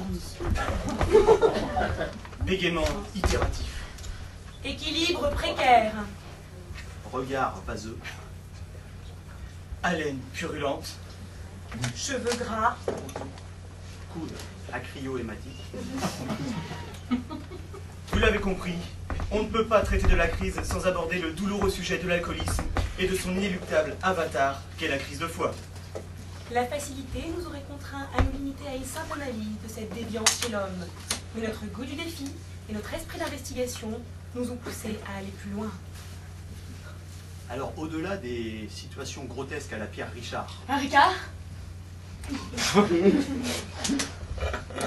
endormi. Bégaiement itératif. Équilibre précaire. Regard vaseux. Haleine purulente. Cheveux gras. Coude acryo-hématique. Vous l'avez compris, on ne peut pas traiter de la crise sans aborder le douloureux sujet de l'alcoolisme et de son inéluctable avatar qu'est la crise de foie. La facilité nous aurait contraints à nous limiter à une simple analyse de cette déviance chez l'homme. Mais notre goût du défi et notre esprit d'investigation nous ont poussés à aller plus loin. Alors, au-delà des situations grotesques à la Pierre Richard, Un Ricard?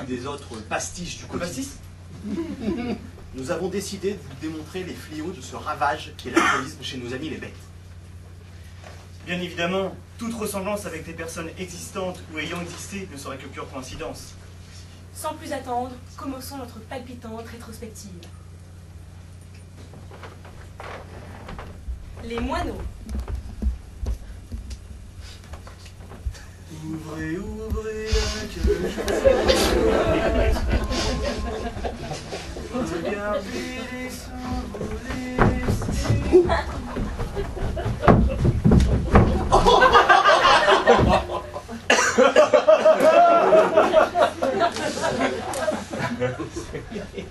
des autres pastiches du quotidien, nous avons décidé de vous démontrer les fléaux de ce ravage qu'est l'alcoolisme chez nos amis les bêtes. Bien évidemment, toute ressemblance avec des personnes existantes ou ayant existé ne serait que pure coïncidence. Sans plus attendre, commençons notre palpitante rétrospective. Les moineaux. Ouvrez, ouvrez la cage. Regardez les s'envoler.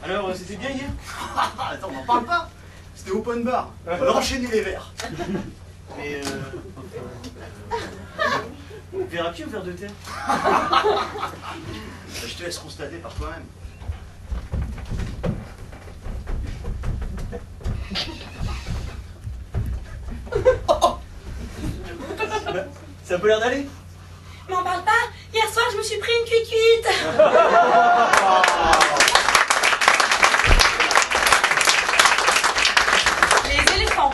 Alors, c'était bien hier? Attends, on n'en parle pas. C'était open bar. On a enchaîné les verres. Mais verre à pied ou verre de terre? Je te laisse constater par toi-même. Ça a pas l'air d'aller? M'en parle pas. Hier soir, je me suis pris une cuite-cuite. Les éléphants.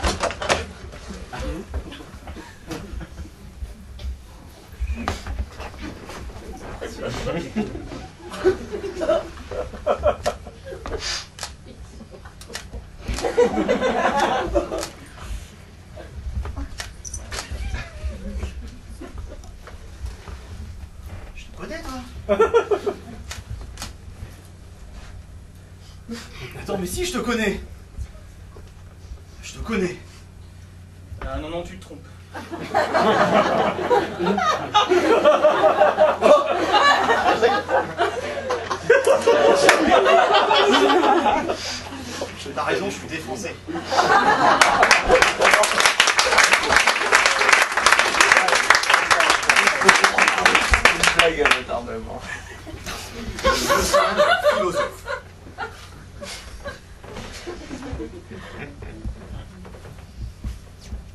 Je te connais, toi. Attends, mais si, je te connais. Je te connais. Ah non, non, tu te trompes. T'as raison, je suis défoncé. Philosophe.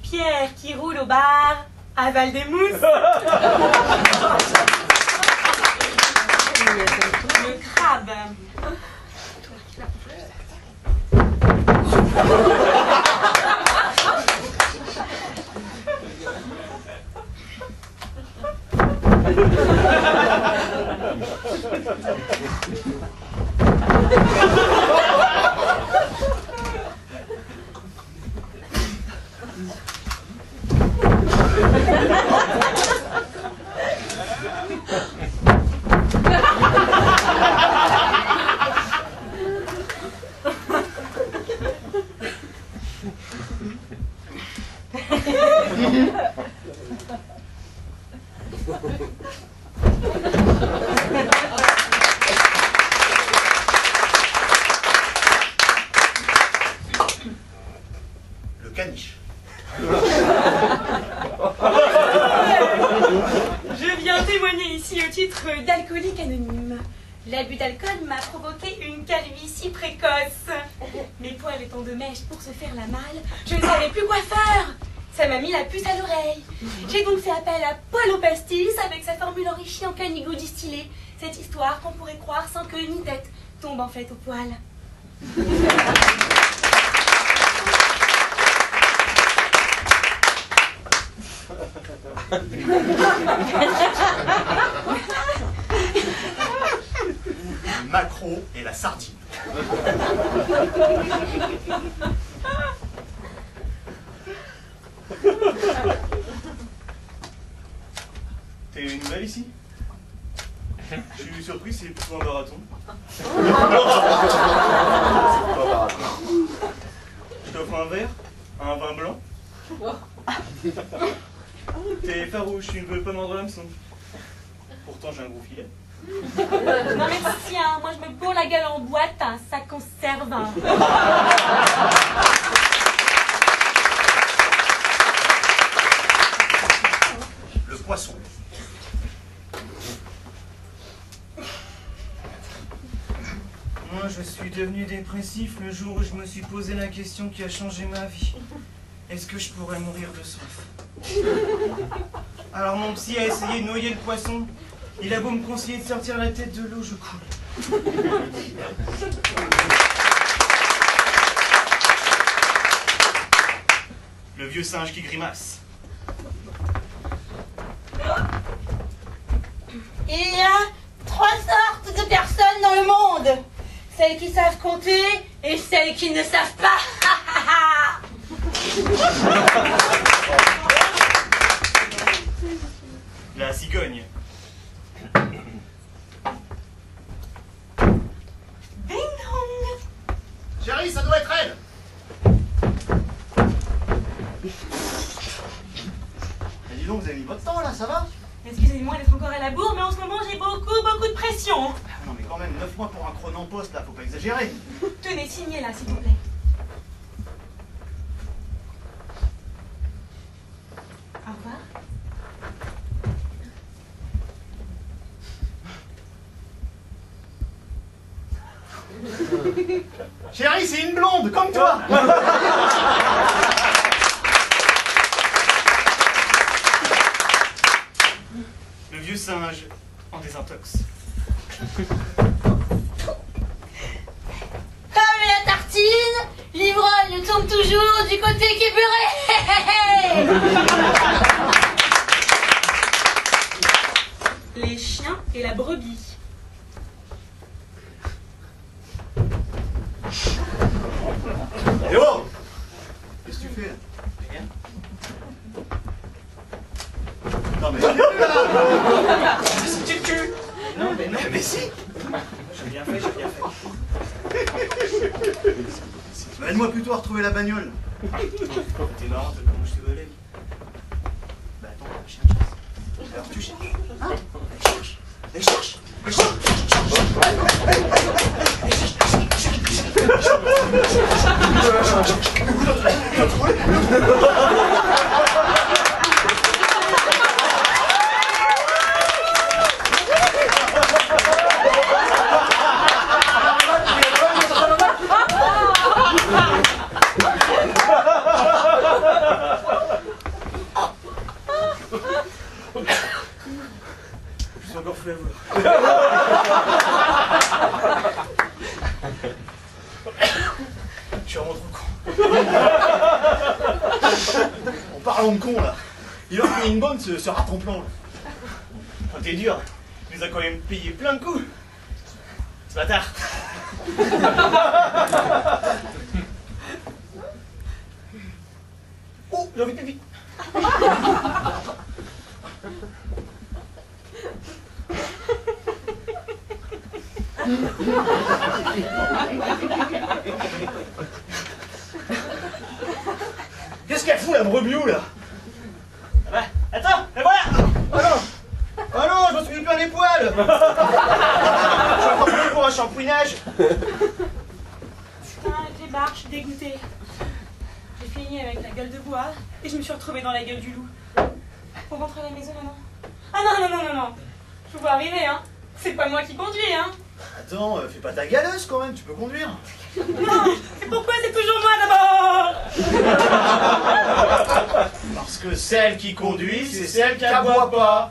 Pierre qui roule au bar, avale des mousses. Le crabe. Le caniche. Je viens témoigner ici au titre d'alcoolique anonyme. L'abus d'alcool m'a provoqué une calvitie précoce. Mes poils étant de mèche pour se faire la malle, je ne savais plus quoi faire. Ça m'a mis la puce à l'oreille. J'ai donc fait appel à Paul au pastis avec sa formule enrichie en canigo distillé. Cette histoire qu'on pourrait croire sans queue ni tête tombe en fait au poil. Le maquereau et la sardine. T'as eu une nouvelle ici? Je suis surpris, c'est plutôt un marathon. Je t'offre un verre, un vin blanc. T'es farouche, tu ne veux pas mordre l'hameçon. Pourtant j'ai un gros filet. Non merci, hein. Moi je me bourre la gueule en boîte, hein. Ça conserve. Hein. Le poisson. Moi je suis devenu dépressif le jour où je me suis posé la question qui a changé ma vie. Est-ce que je pourrais mourir de soif? Alors mon psy a essayé de noyer le poisson. Il a beau me conseiller de sortir la tête de l'eau, je coule. Le vieux singe qui grimace. Il y a 3 sortes de personnes dans le monde. Celles qui savent compter et celles qui ne savent pas. La cigogne. Ding dong. Chérie, ça doit être elle. Mais dis donc, vous avez mis votre temps là, ça va? Excusez-moi d'être encore à la bourre, mais en ce moment j'ai beaucoup de pression. Non mais quand même, 9 mois pour un chrono en poste là, faut pas exagérer. Tenez, signez là, s'il vous plaît. Au revoir. Chérie, c'est une blonde, comme toi. Le vieux singe en désintox. Comme la tartine, l'ivrogne tourne toujours du côté qui est puré. Les chiens et la brebis. Eh oh! Qu'est-ce que tu fais là? Rien. Non mais... C'est le cul. Non mais non. Mais si! J'ai bien fait, j'ai bien fait. Aide-moi plutôt à retrouver la bagnole. T'es marrant, t'as comment je te volais. Bah attends, je cherche. Alors tu cherches. Hein? Elle cherche. Elle cherche. Je suis encore fou à voir. Je suis vraiment trop con. En parlant de con là. Il a pris une bonne ce rat en plan là. Oh, t'es dur. Tu nous as quand même payé plein de coups. Ce bâtard. Oh, j'ai envie de pipi. Qu'est-ce qu'elle fout la brebiou là? Ah bah, attends, et voilà. Oh non. Oh non, je m'en suis mis plein les poils. Je suis encore venu pour un shampouinage. Putain, avec les barres, je suis dégoûtée. J'ai fini avec la gueule de bois et je me suis retrouvée dans la gueule du loup. On rentre à la maison maintenant. Ah non, non, non, non, non. Je vous vois arriver, hein. C'est pas moi qui conduis, hein. Attends, fais pas ta galeuse quand même, tu peux conduire. Non, et pourquoi c'est toujours moi d'abord? Parce que celle qui conduit, c'est celle qui aboie pas.